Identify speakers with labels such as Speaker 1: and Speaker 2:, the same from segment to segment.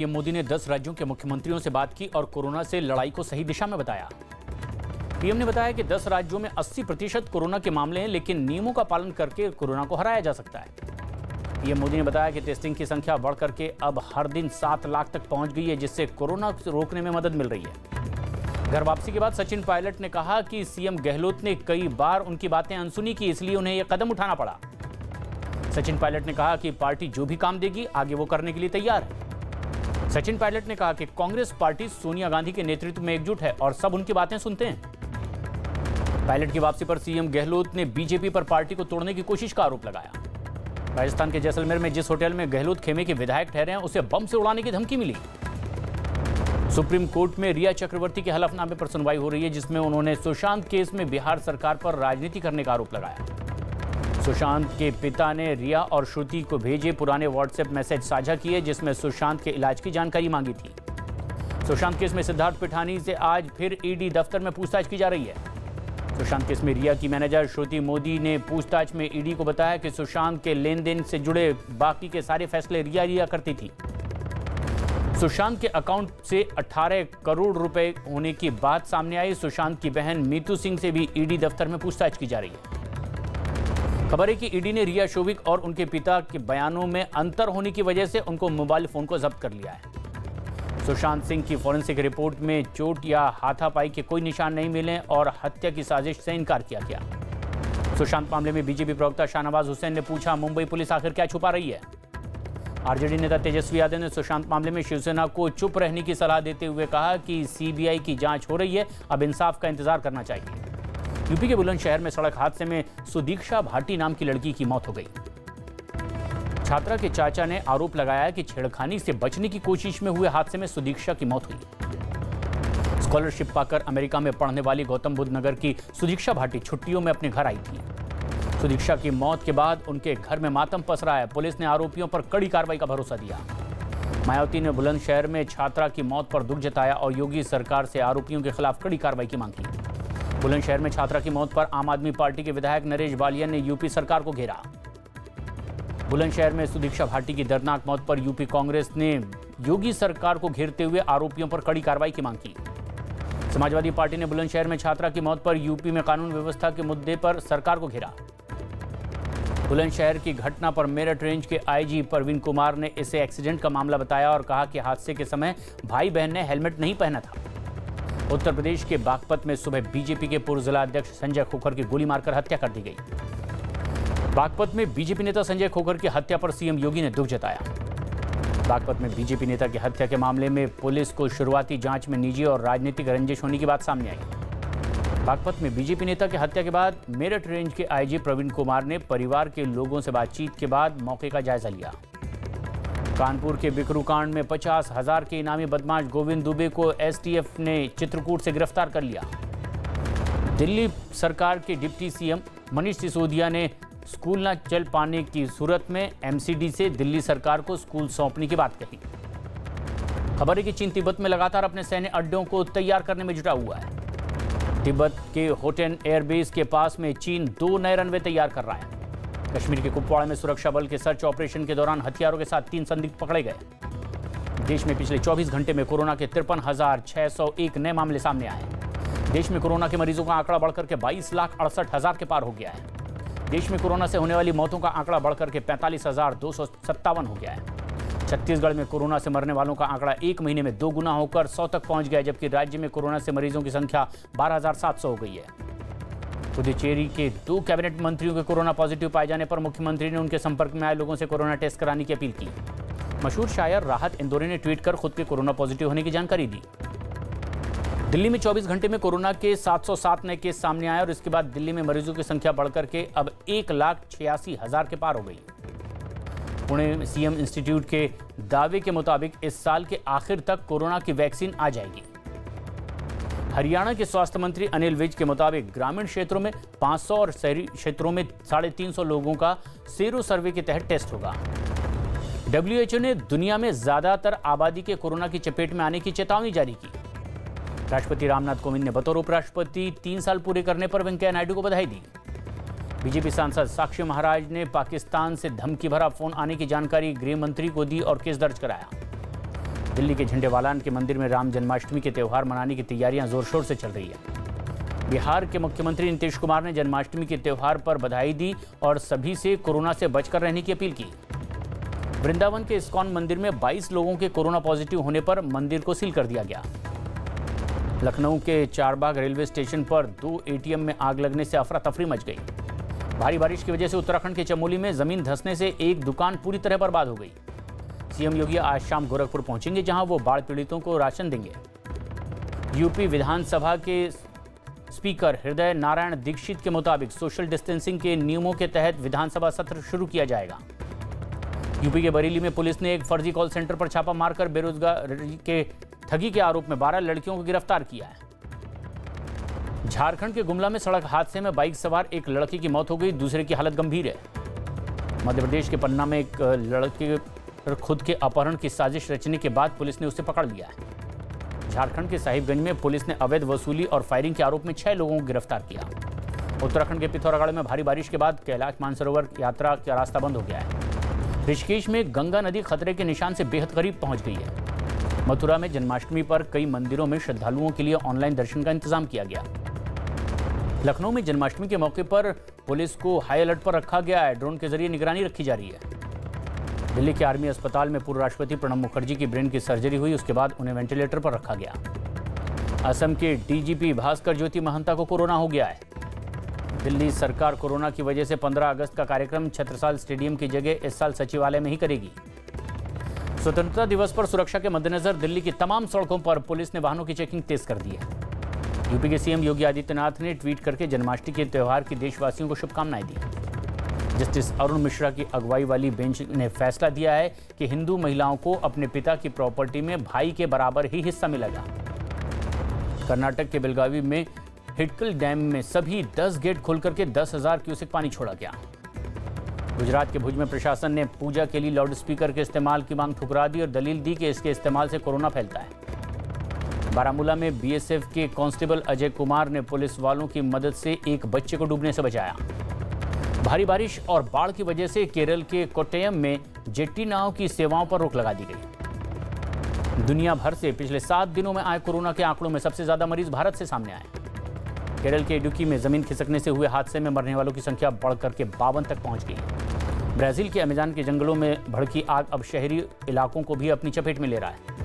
Speaker 1: PM Modi ने 10 राज्यों के मुख्यमंत्रियों से बात की और कोरोना से लड़ाई को सही दिशा में बताया। पीएम ने बताया कि 10 राज्यों में 80% कोरोना के मामले हैं, लेकिन नियमों का पालन करके कोरोना को हराया जा सकता है। पीएम मोदी ने बताया कि टेस्टिंग की संख्या बढ़ करके अब हर दिन 7 लाख तक पहुंच गई है, जिससे कोरोना रोकने में मदद मिल रही है। घर वापसी के बाद सचिन पायलट ने कहा कि सीएम गहलोत ने कई बार उनकी बातें अनसुनी की, इसलिए उन्हें यह कदम उठाना पड़ा। सचिन पायलट ने कहा कि पार्टी जो भी काम देगी आगे वो करने के लिए तैयार है। सचिन पायलट ने कहा कि कांग्रेस पार्टी सोनिया गांधी के नेतृत्व में एकजुट है और सब उनकी बातें सुनते हैं। पायलट की वापसी पर सीएम गहलोत ने बीजेपी पर पार्टी को तोड़ने की कोशिश का आरोप लगाया। राजस्थान के जैसलमेर में जिस होटल में गहलोत खेमे के विधायक ठहरे हैं, उसे बम से उड़ाने की धमकी मिली। सुप्रीम कोर्ट में रिया चक्रवर्ती के हलफनामे पर सुनवाई हो रही है, जिसमें उन्होंने सुशांत केस में बिहार सरकार पर राजनीति करने का आरोप लगाया। सुशांत के पिता ने रिया और श्रुति को भेजे पुराने व्हाट्सएप मैसेज साझा किए, जिसमें सुशांत के इलाज की जानकारी मांगी थी। सुशांत केस में सिद्धार्थ पिठानी से आज फिर ईडी दफ्तर में पूछताछ की जा रही है। सुशांत केस में रिया की मैनेजर श्रुति मोदी ने पूछताछ में ईडी को बताया कि सुशांत के लेन देन से जुड़े बाकी के सारे फैसले रिया लिया करती थी। सुशांत के अकाउंट से 18 करोड़ रुपए होने की बात सामने आई। सुशांत की बहन मीतू सिंह से भी ईडी दफ्तर में पूछताछ की जा रही है। खबर है कि ईडी ने रिया शोविक और उनके पिता के बयानों में अंतर होने की वजह से उनको मोबाइल फोन को जब्त कर लिया है। सुशांत सिंह की फॉरेंसिक रिपोर्ट में चोट या हाथापाई के कोई निशान नहीं मिले और हत्या की साजिश से इनकार किया गया। सुशांत मामले में बीजेपी प्रवक्ता शाहनवाज हुसैन ने पूछा, मुंबई पुलिस आखिर क्या छुपा रही है। आरजेडी नेता तेजस्वी यादव ने सुशांत मामले में शिवसेना को चुप रहने की सलाह देते हुए कहा कि सीबीआई की जांच हो रही है, अब इंसाफ का इंतजार करना चाहिए। यूपी के बुलंदशहर में सड़क हादसे में सुदीक्षा भाटी नाम की लड़की की मौत हो गई। छात्रा के चाचा ने आरोप लगाया कि छेड़खानी से बचने की कोशिश में हुए हादसे में सुदीक्षा की मौत हुई। स्कॉलरशिप पाकर अमेरिका में पढ़ने वाली गौतम बुद्ध नगर की सुदीक्षा भाटी छुट्टियों में अपने घर आई थी। सुदीक्षा की मौत के बाद उनके घर में मातम पसरा है। पुलिस ने आरोपियों पर कड़ी कार्रवाई का भरोसा दिया। मायावती ने बुलंदशहर में छात्रा की मौत पर दुख जताया और योगी सरकार से आरोपियों के खिलाफ कड़ी कार्रवाई की मांग की। बुलंदशहर में छात्रा की मौत पर आम आदमी पार्टी के विधायक नरेश बालिया ने यूपी सरकार को घेरा। बुलंदशहर में सुदीक्षा भाटी की दर्दनाक मौत पर यूपी कांग्रेस ने योगी सरकार को घेरते हुए आरोपियों पर कड़ी कार्रवाई की मांग की। समाजवादी पार्टी ने बुलंदशहर में छात्रा की मौत पर यूपी में कानून व्यवस्था के मुद्दे पर सरकार को घेरा। बुलंदशहर की घटना पर मेरठ रेंज के आईजी परवीन कुमार ने इसे एक्सीडेंट का मामला बताया और कहा कि हादसे के समय भाई बहन ने हेलमेट नहीं पहना था। उत्तर प्रदेश के बागपत में सुबह बीजेपी के पूर्व जिला अध्यक्ष संजय खोखर की गोली मारकर हत्या कर दी गई। बागपत में बीजेपी नेता संजय खोखर की हत्या पर सीएम योगी ने दुख जताया। बागपत में बीजेपी नेता की हत्या के मामले में पुलिस को शुरुआती जांच में निजी और राजनीतिक रंजिश होने की बात सामने आई। बागपत में बीजेपी नेता की हत्या के बाद मेरठ रेंज के आईजी प्रवीण कुमार ने परिवार के लोगों से बातचीत के बाद मौके का जायजा लिया। कानपुर के बिकरू कांड में 50,000 के इनामी बदमाश गोविंद दुबे को एसटीएफ ने चित्रकूट से गिरफ्तार कर लिया। दिल्ली सरकार के डिप्टी सीएम मनीष सिसोदिया ने स्कूल न चल पाने की सूरत में एमसीडी से दिल्ली सरकार को स्कूल सौंपने की बात कही। खबर है कि चीन तिब्बत में लगातार अपने सैन्य अड्डों को तैयार करने में जुटा हुआ है। तिब्बत के होटेन एयरबेस के पास में चीन 2 नए रनवे तैयार कर रहा है। कश्मीर के कुपवाड़ा में सुरक्षा बल के सर्च ऑपरेशन के दौरान हथियारों के साथ 3 संदिग्ध पकड़े गए। देश में पिछले 24 घंटे में कोरोना के 53,601 नए मामले सामने आए। देश में कोरोना के मरीजों का आंकड़ा बढ़कर के 22,68,000 के पार हो गया है। देश में कोरोना से होने वाली मौतों का आंकड़ा बढ़कर के 45,257 हो गया है। छत्तीसगढ़ में कोरोना से मरने वालों का आंकड़ा 1 महीने में 2 गुना होकर 100 तक पहुंच गया, जबकि राज्य में कोरोना से मरीजों की संख्या 12,700 हो गई है। पुदुचेरी के 2 कैबिनेट मंत्रियों के कोरोना पॉजिटिव पाए जाने पर मुख्यमंत्री ने उनके संपर्क में आए लोगों से कोरोना टेस्ट कराने की अपील की। मशहूर शायर राहत इंदौरी ने ट्वीट कर खुद के कोरोना पॉजिटिव होने की जानकारी दी। दिल्ली में 24 घंटे में कोरोना के 707 नए केस सामने आए और इसके बाद दिल्ली में मरीजों की संख्या बढ़कर के अब 1,86,000 के पार हो गई। पुणे में सीएम इंस्टीट्यूट के दावे के मुताबिक इस साल के आखिर तक कोरोना की वैक्सीन आ जाएगी। हरियाणा के स्वास्थ्य मंत्री अनिल विज के मुताबिक ग्रामीण क्षेत्रों में 500 और शहरी क्षेत्रों में 350 लोगों का सेरो सर्वे के तहत टेस्ट होगा। WHO ने दुनिया में ज्यादातर आबादी के कोरोना की चपेट में आने की चेतावनी जारी की। राष्ट्रपति रामनाथ कोविंद ने बतौर उपराष्ट्रपति 3 साल पूरे करने पर वेंकैया नायडू को बधाई दी। बीजेपी सांसद साक्षी महाराज ने पाकिस्तान से धमकी भरा फोन आने की जानकारी गृह मंत्री को दी और केस दर्ज कराया। दिल्ली के झंडेवालान के मंदिर में राम जन्माष्टमी के त्यौहार मनाने की तैयारियां जोर शोर से चल रही है। बिहार के मुख्यमंत्री नीतीश कुमार ने जन्माष्टमी के त्यौहार पर बधाई दी और सभी से कोरोना से बचकर रहने की अपील की। वृंदावन के इस्कॉन मंदिर में 22 लोगों के कोरोना पॉजिटिव होने पर मंदिर को सील कर दिया गया। लखनऊ के चारबाग रेलवे स्टेशन पर 2 एटीएम में आग लगने से अफरा तफरी मच गई। भारी बारिश की वजह से उत्तराखंड के चमोली में जमीन धंसने से एक दुकान पूरी तरह बर्बाद हो गई। सीएम योगी आज शाम गोरखपुर पहुंचेंगे, जहां वो बाढ़ पीड़ितों को राशन देंगे। यूपी विधानसभा के स्पीकर हृदय नारायण दीक्षित के मुताबिक सोशल डिस्टेंसिंग के नियमों के तहत विधानसभा सत्र शुरू किया जाएगा। यूपी के बरेली में पुलिस ने एक फर्जी कॉल सेंटर पर छापा मारकर बेरोजगारी के ठगी के आरोप में 12 लड़कियों को गिरफ्तार किया है। झारखंड के गुमला में सड़क हादसे में बाइक सवार एक लड़के की मौत हो गई, दूसरे की हालत गंभीर है। मध्य प्रदेश के पन्ना में एक लड़के पर खुद के अपहरण की साजिश रचने के बाद पुलिस ने उसे पकड़ लिया है। झारखंड के साहिबगंज में पुलिस ने अवैध वसूली और फायरिंग के आरोप में 6 लोगों को गिरफ्तार किया। उत्तराखंड के पिथौरागढ़ में भारी बारिश के बाद कैलाश मानसरोवर यात्रा का रास्ता बंद हो गया है। ऋषिकेश में गंगा नदी खतरे के निशान से बेहद करीब पहुंच गई है। मथुरा में जन्माष्टमी पर कई मंदिरों में श्रद्धालुओं के लिए ऑनलाइन दर्शन का इंतजाम किया गया। लखनऊ में जन्माष्टमी के मौके पर पुलिस को हाई अलर्ट पर रखा गया है। ड्रोन के जरिए निगरानी रखी जा रही है। दिल्ली के आर्मी अस्पताल में पूर्व राष्ट्रपति प्रणब मुखर्जी की ब्रेन की सर्जरी हुई, उसके बाद उन्हें वेंटिलेटर पर रखा गया। असम के डीजीपी भास्कर ज्योति महंता को कोरोना हो गया है। दिल्ली सरकार कोरोना की वजह से 15 अगस्त का कार्यक्रम छत्रसाल स्टेडियम की जगह इस साल सचिवालय में ही करेगी। स्वतंत्रता दिवस पर सुरक्षा के मद्देनजर दिल्ली की तमाम सड़कों पर पुलिस ने वाहनों की चेकिंग तेज कर दी है। यूपी के सीएम योगी आदित्यनाथ ने ट्वीट करके जन्माष्टमी के त्यौहार की देशवासियों को शुभकामनाएं दी। जस्टिस अरुण मिश्रा की अगुवाई वाली बेंच ने फैसला दिया है कि हिंदू महिलाओं को अपने पिता की प्रॉपर्टी में भाई के बराबर ही हिस्सा मिलेगा। कर्नाटक के बेलगावी में हिडकल डैम में सभी 10 गेट खोलकर के 10,000 क्यूसेक पानी छोड़ा गया। गुजरात के भुज में प्रशासन ने पूजा के लिए लाउड स्पीकर के इस्तेमाल की मांग ठुकरा दी और दलील दी कि इसके इस्तेमाल से कोरोना फैलता है। बारामूला में बीएसएफ के कांस्टेबल अजय कुमार ने पुलिस वालों की मदद से एक बच्चे को डूबने से बचाया। भारी बारिश और बाढ़ की वजह से केरल के कोट्टयम में जेट्टी नाव की सेवाओं पर रोक लगा दी गई। दुनिया भर से पिछले 7 दिनों में आए कोरोना के आंकड़ों में सबसे ज्यादा मरीज भारत से सामने आए। केरल के इडुक्की में जमीन खिसकने से हुए हादसे में मरने वालों की संख्या बढ़कर के 52 तक पहुंच गई। ब्राजील के अमेज़न के जंगलों में भड़की आग अब शहरी इलाकों को भी अपनी चपेट में ले रहा है।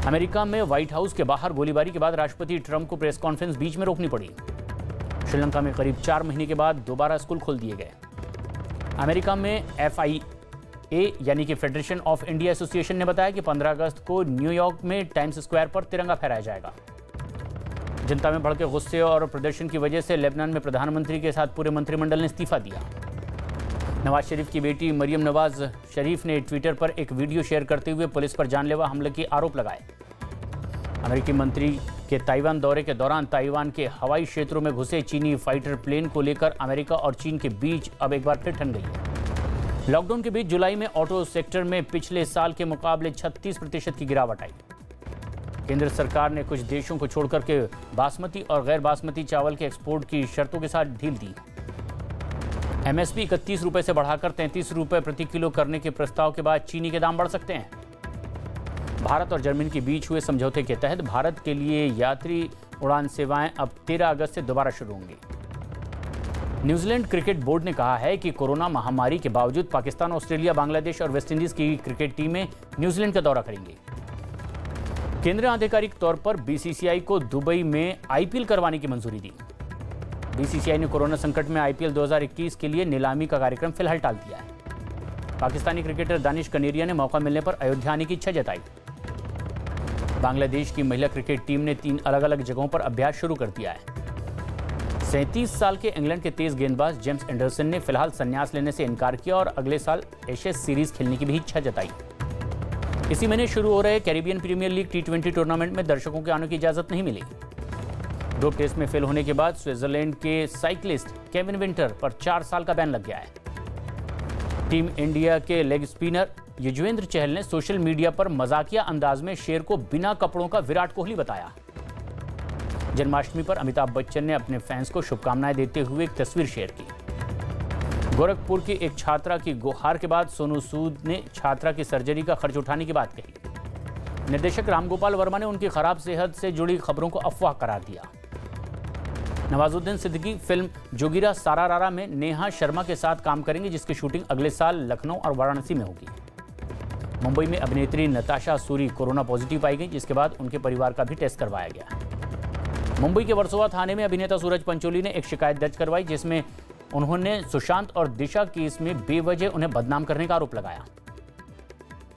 Speaker 1: अमेरिका में व्हाइट हाउस के बाहर गोलीबारी के बाद राष्ट्रपति ट्रंप को प्रेस कॉन्फ्रेंस बीच में रोकनी पड़ी। श्रीलंका में करीब 4 महीने के बाद दोबारा स्कूल खोल दिए गए। अमेरिका में FIA यानी कि फेडरेशन ऑफ इंडिया एसोसिएशन ने बताया कि 15 अगस्त को न्यूयॉर्क में टाइम्स स्क्वायर पर तिरंगा फहराया जाएगा। जनता में भड़के गुस्से और प्रदर्शन की वजह से लेबनान में प्रधानमंत्री के साथ पूरे मंत्रिमंडल ने इस्तीफा दिया। नवाज शरीफ की बेटी मरियम नवाज शरीफ ने ट्विटर पर एक वीडियो शेयर करते हुए पुलिस पर जानलेवा हमले के आरोप लगाए। अमेरिकी मंत्री के ताइवान दौरे के दौरान ताइवान के हवाई क्षेत्रों में घुसे चीनी फाइटर प्लेन को लेकर अमेरिका और चीन के बीच अब एक बार फिर ठन गई है। लॉकडाउन के बीच जुलाई में ऑटो सेक्टर में पिछले साल के मुकाबले 36% की गिरावट आई। केंद्र सरकार ने कुछ देशों को छोड़कर के बासमती और गैर बासमती चावल के एक्सपोर्ट की शर्तों के साथ ढील दी। MSP 31 रुपए से बढ़ाकर 33 रुपए प्रति किलो करने के प्रस्ताव के बाद चीनी के दाम बढ़ सकते हैं। भारत और जर्मनी के बीच हुए समझौते के तहत भारत के लिए यात्री उड़ान सेवाएं अब 13 अगस्त से दोबारा शुरू होंगी। न्यूजीलैंड क्रिकेट बोर्ड ने कहा है कि कोरोना महामारी के बावजूद पाकिस्तान, ऑस्ट्रेलिया, बांग्लादेश और वेस्टइंडीज की क्रिकेट टीमें न्यूजीलैंड का दौरा करेंगी। केंद्र आधिकारिक तौर पर BCCI को दुबई में IPL करवाने की मंजूरी दी। BCCI ने कोरोना संकट में IPL 2021 के लिए नीलामी का कार्यक्रम फिलहाल टाल दिया है। पाकिस्तानी क्रिकेटर दानिश कनेरिया ने मौका मिलने पर अयोध्या आने की इच्छा जताई। बांग्लादेश की महिला क्रिकेट टीम ने 3 अलग अलग जगहों पर अभ्यास शुरू कर दिया है। 37 साल के इंग्लैंड के तेज गेंदबाज जेम्स एंडरसन ने फिलहाल संन्यास लेने से इनकार किया और अगले साल एशेज सीरीज खेलने की भी इच्छा जताई। इसी महीने शुरू हो रहे Caribbean premiere league T20 tournament में दर्शकों के आने की इजाजत नहीं मिली। ग्रुप टेस्ट में फेल होने के बाद स्विट्जरलैंड के साइक्लिस्ट केविन विंटर पर 4 साल का बैन लग गया है। टीम इंडिया के लेग स्पिनर युजवेंद्र चहल ने सोशल मीडिया पर मजाकिया अंदाज में शेर को बिना कपड़ों का विराट कोहली बताया। जन्माष्टमी पर अमिताभ बच्चन ने अपने फैंस को शुभकामनाएं देते हुए एक तस्वीर शेयर की। गोरखपुर की एक छात्रा की गुहार के बाद सोनू सूद ने छात्रा की सर्जरी का खर्च उठाने की बात कही। निर्देशक रामगोपाल वर्मा ने उनकी खराब सेहत से जुड़ी खबरों को अफवाह करार दिया। नवाजुद्दीन सिद्दीकी फिल्म जोगिरा सारारारा में नेहा शर्मा के साथ काम करेंगे, जिसकी शूटिंग अगले साल लखनऊ और वाराणसी में होगी। मुंबई में अभिनेत्री नताशा सूरी कोरोना पॉजिटिव पाई गई, जिसके बाद उनके परिवार का भी टेस्ट करवाया गया। मुंबई के वर्सोवा थाने में अभिनेता सूरज पंचोली ने एक शिकायत दर्ज करवाई, जिसमें उन्होंने सुशांत और दिशा केस में बेवजह उन्हें बदनाम करने का आरोप लगाया।